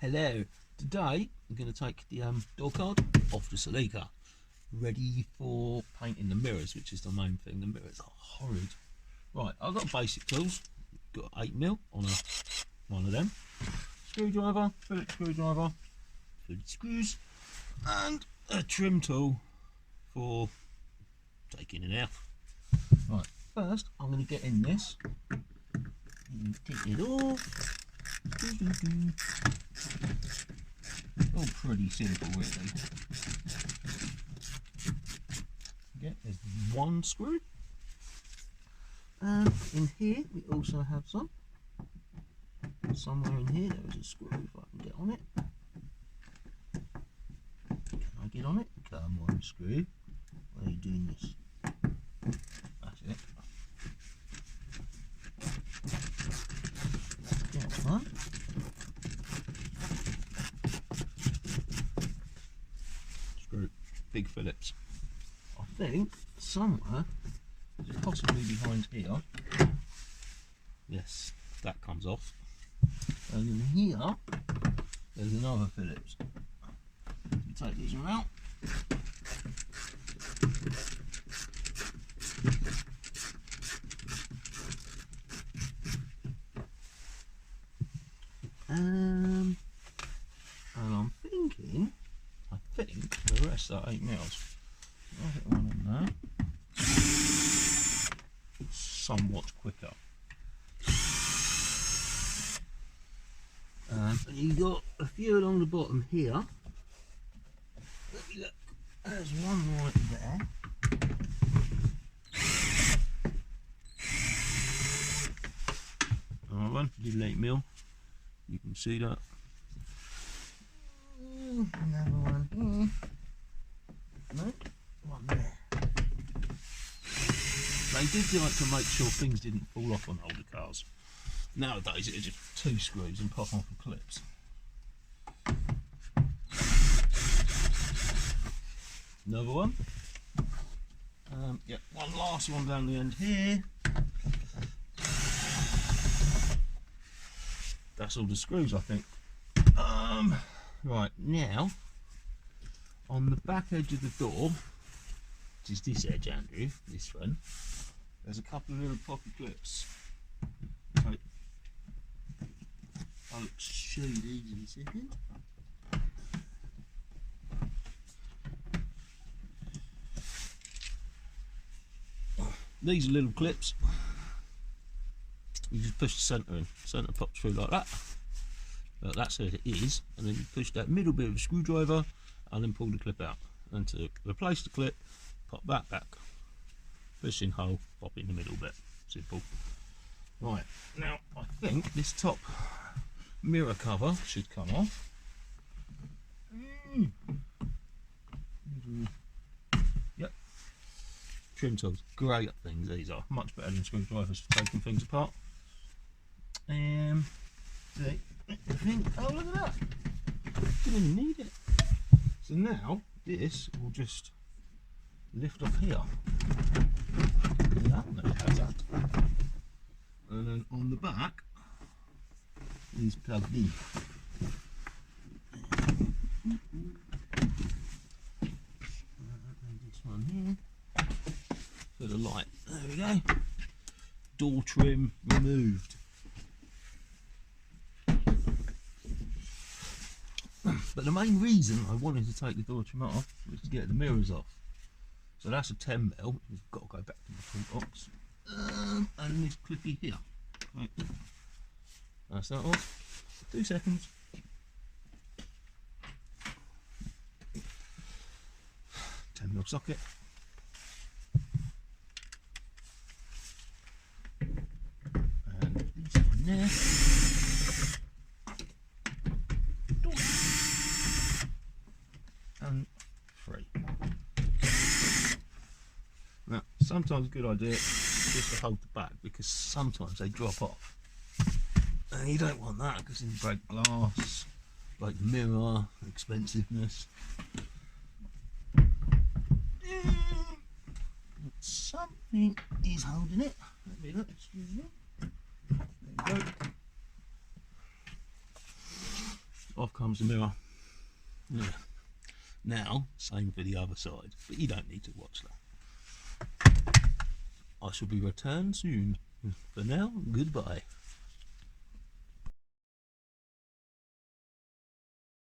Hello, today I'm going to take the door card off the Celica, ready for painting the mirrors, which is the main thing. The mirrors are horrid. Right, I've got basic tools. Got 8mm on one of them, screwdriver, Phillips screwdriver, Phillips screws, and a trim tool for taking it out. Right, first I'm going to get in this and take it off. All pretty simple, really. Okay, there's one screw, and in here we also have some. Somewhere in here there is a screw. If I can get on it, can I get on it? Come on, screw. Why are you doing this? That's it. That's one. Screw, big Phillips. I think somewhere, possibly behind here. Yes, that comes off. And in here, there's another Phillips. You take these one out. And I'm thinking, I think the rest are 8mm. I'll get one in there. Somewhat quicker. And you got a few along the bottom here. Let me look. There's one right there. Alright, one little 8mm. You can see that. Another one here. No, one there. They did like to make sure things didn't fall off on older cars. Nowadays it's just 2 screws and pop off the clips. Another one. Yeah, one last one down the end here. That's all the screws, I think. Right, now on the back edge of the door, which is this edge, Andrew, this one, there's a couple of little poppy clips. Right. I'll show you these in a second. These are little clips. You just push the centre in. Centre pops through like that. That's how it is. And then you push that middle bit of the screwdriver and then pull the clip out. And to replace the clip, pop that back. Push in hole, pop in the middle bit. Simple. Right, now I think this top mirror cover should come off. Yep. Trim tools, great things these are. Much better than screwdrivers for taking things apart. Oh, look at that! Didn't even need it. So now this will just lift off here. Yeah, how's that? And then on the back is plugged in. This one here for the light. There we go. Door trim removed. But the main reason I wanted to take the door trim off was to get the mirrors off. So that's a 10mm. We've got to go back to the toolbox. And this clippy here. Right. That's that off. 2 seconds. 10mm socket. And this one there. And 3. Now, sometimes a good idea just to hold the back, because sometimes they drop off. And you don't want that, because then you break glass, break mirror, expensiveness. Something is holding it. Let me look, excuse me. There you go. Off comes the mirror. Yeah. Now, same for the other side, but you don't need to watch that. I shall be returned soon. For now, goodbye.